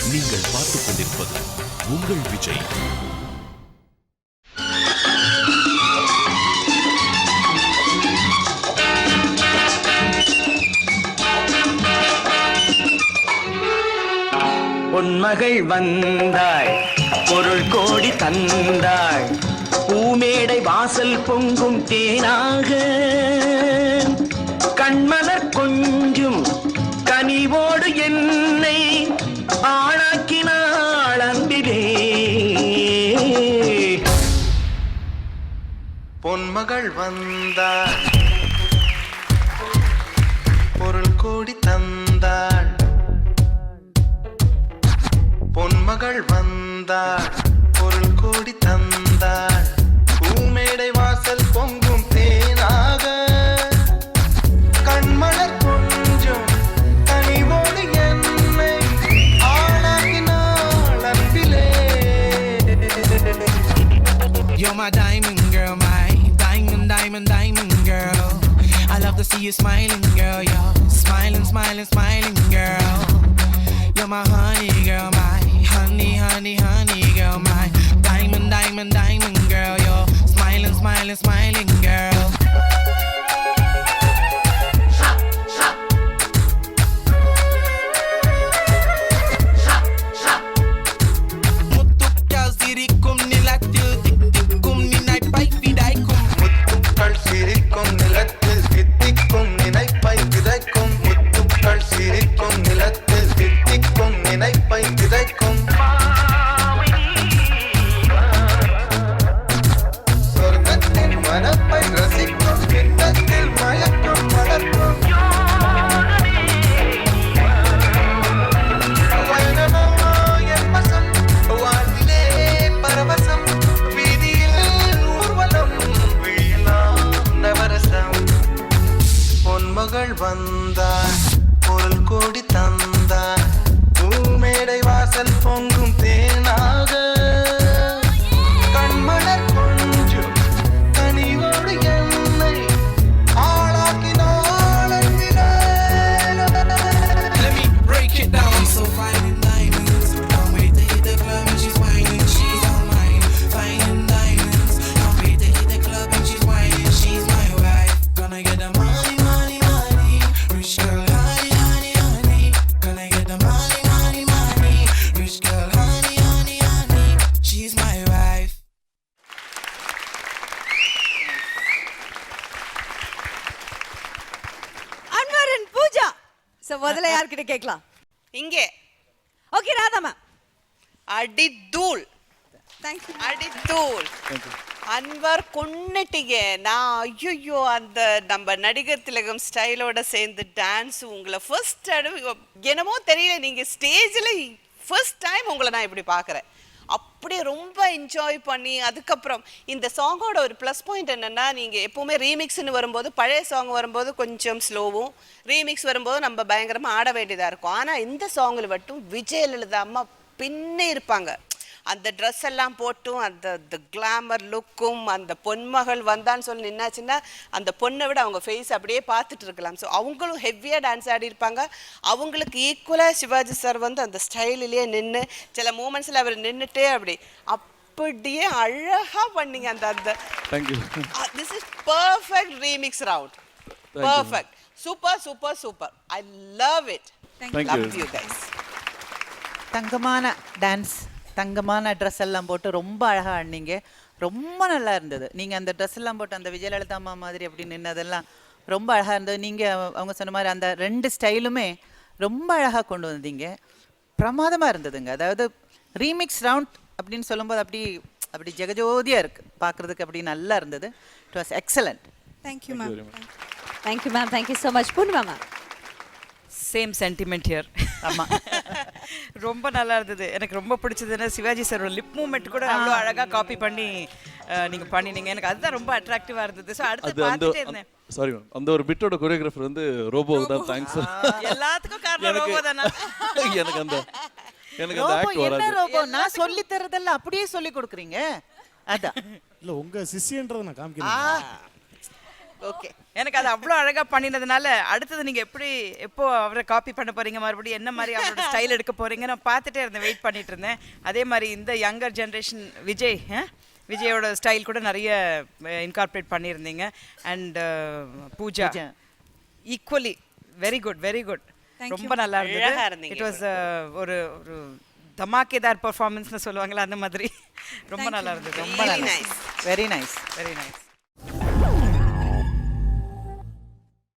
நீங்கள் பார்த்துக் கொண்டிருப்பது உங்கள் விஜய். பொன்மகள் வந்தாள், பொருள் கோடி தந்தாள், பூமேடை வாசல் பொங்கும் தேனாக, கண்மலர் கொஞ்சும் கனிவோடு என்னை ஆளாக்கினாள் அன்பிலே. பொன்மகள் வந்தாள், பொருள் கோடி தந்தாள், பொன்மகள் வந்தாள், பொருள் கோடி தந்தாள், பூமேடை வாசல் பொங்கும் தேனாக, கண்மலர் கொஞ்சம் கனிவோடு என்னை ஆளாக்கினாள் அன்பிலே. You're my diamond girl, my diamond, diamond, diamond girl. I love to see you smiling, girl. You're smiling, smiling, smiling, girl. You're my honey girl, my honey, honey, honey girl, my diamond, diamond, diamond girl. You're smiling, smiling, smiling, girl. முத்துக்கள் சிரிக்கும் நிலத்தில் திக் திக்கும் நினைப்பை விதைக்கும். முத்துக்கள் சிரிக்கும் நிலத்தில் தித்திக்கும் நினைப்பை விதைக்கும். முத்துக்கள் சிரிக்கும் நிலத்தில் தித்திக்கும் நினைப்பை விதைக்கும். சொர்க்கத்தின் மனப்பை ரசிக்கும் கிண்ணத்தில் மயக்கம் வளர்க்கும். வயனமோ என் வசம், வாழ்விலே பரவசம், வீதியில் ஊர்வலம், வீணாம் நவரசம். பொன்மகள் வந்தாள், பொருள் கோடி தந்தாள், பூமேடை வாசல் பொங்கும் தேனாக, கண்மலர் கொஞ்சம் கனிவோடு என்னை ஆளாக்கினாள் அன்பிலே. Let me break it down. She's so fine in diamonds. Can't wait to hit the club and she's whining. She's all mine. Fine in diamonds. Can't wait to hit the club and she's whining. She's my wife. Gonna get the money, money, money. Rich girl, honey, honey, honey. Gonna get the money, money, money. Rich girl, honey, honey, honey. She's my wife. Anwar and Pooja. So முதல்ல யார்கிட்ட கேட்கலாம்? இங்கே okay Radha ma'am. அடித்தூள் Thank you. அடித்தூள் அன்வர் கொன்னுட்டீங்க. நான் ஐயோ அந்த நம்ம நடிகர் திலகம் ஸ்டைலோட சேர்ந்து டான்ஸ் உங்களை ஃபர்ஸ்ட் தடவை என்னமோ தெரியல, நீங்க ஸ்டேஜில் ஃபர்ஸ்ட் டைம் உங்களை நான் இப்படி பார்க்குறேன். அப்படியே ரொம்ப என்ஜாய் பண்ணி அதுக்கப்புறம் இந்த சாங்கோட ஒரு ப்ளஸ் பாயிண்ட் என்னென்னா, நீங்கள் எப்போவுமே ரீமிக்ஸ்னு வரும்போது பழைய சாங் வரும்போது கொஞ்சம் ஸ்லோவும், ரீமிக்ஸ் வரும்போது நம்ம பயங்கரமாக ஆட வேண்டியதாக இருக்கும். ஆனால் இந்த சாங்கில் மட்டும் விஜயலலிதா அம்மா பின்னே இருப்பாங்க. அந்த ட்ரெஸ் எல்லாம் போட்டும் அந்த கிளாமர் லுக்கும், அந்த பொன்மகள் வந்தான்னு சொல்லி நின்னாச்சுன்னா அந்த பொண்ணை விட அவங்க ஃபேஸ் அப்படியே பார்த்துட்டு இருக்கலாம். ஸோ அவங்களும் ஹெவியாக டான்ஸ் ஆடி இருப்பாங்க. அவங்களுக்கு ஈக்குவலாக சிவாஜி சார் வந்து அந்த ஸ்டைலிலேயே நின்று சில மூமெண்ட்ஸில் அவர் நின்றுட்டே அப்படியே அழகாக பண்ணீங்க. அந்த this is perfect remix round. Perfect. Super super super. I love it. Love you guys. தங்கமான டான்ஸ், தங்கமான ட்ரெஸ் எல்லாம் போட்டு ரொம்ப அழகாக ஆடினீங்க. ரொம்ப நல்லா இருந்தது. நீங்கள் அந்த ட்ரெஸ் எல்லாம் போட்டு அந்த விஜயலலிதா அம்மா மாதிரி அப்படி நின்னதெல்லாம் ரொம்ப அழகாக இருந்தது. நீங்கள் அவங்க சொன்ன மாதிரி அந்த ரெண்டு ஸ்டைலுமே ரொம்ப அழகாக கொண்டு வந்தீங்க. பிரமாதமாக இருந்ததுங்க. அதாவது ரீமிக்ஸ் ரவுண்ட் அப்படின்னு சொல்லும்போது அப்படி ஜெகஜோதியாக இருக்குது பார்க்குறதுக்கு. அப்படி நல்லா இருந்தது. It was excellent. Thank you ma'am. Thank you ma'am. Thank you so much. Poornima ma'am. Same sentiment here. ஆமாம், ரொம்ப நல்லா இருந்தது. எனக்கு ரொம்ப பிடிச்சதுன்னா சிவாஜி சாரோட லிப் மூமெண்ட் கூட அவ்வளோ அழகாக காப்பி பண்ணி நீங்கள் பண்ணினீங்க. எனக்கு அதுதான் ரொம்ப அட்ராக்டிவாக இருந்தது. ஸோ அடுத்து பார்த்துட்டே இருந்தேன். சாரி மேம், அந்த ஒரு பிட்டோட கொரியோகிராஃபர் வந்து ரோபோ தான். தேங்க்ஸ். எல்லாத்துக்கும் காரணம் ரோபோ தானா? எனக்கு அந்த ஆக்ட் வராது. ரோபோ நான் சொல்லி தரதெல்லாம் அப்படியே சொல்லி கொடுக்குறீங்க. அதான் இல்ல உங்க சிஷ்யன்றத நான் காமிக்கிறேன். ஓகே. எனக்கு அது அவ்வளோ அழகாக பண்ணினதுனால அடுத்தது நீங்கள் எப்போ அவரை காப்பி பண்ண போகிறீங்க, மறுபடியும் என்ன மாதிரி அவரோட ஸ்டைல் எடுக்க போகிறீங்க நான் பார்த்துட்டே இருந்தேன், வெயிட் பண்ணிட்டு இருந்தேன். அதே மாதிரி இந்த யங்கர் ஜென்ரேஷன் விஜயோட ஸ்டைல் கூட நிறைய இன்கார்பரேட் பண்ணியிருந்தீங்க. And Pooja equally very good, very good. ரொம்ப நல்லா அழகா இருந்தது. இருந்தீங்க. இட் வாஸ் ஒரு தமாக்கேதார் பர்ஃபார்மன்ஸ்னு சொல்லுவாங்களா அந்த மாதிரி ரொம்ப நல்லா இருந்தது. ரொம்ப நல்லா. Very nice. Very nice.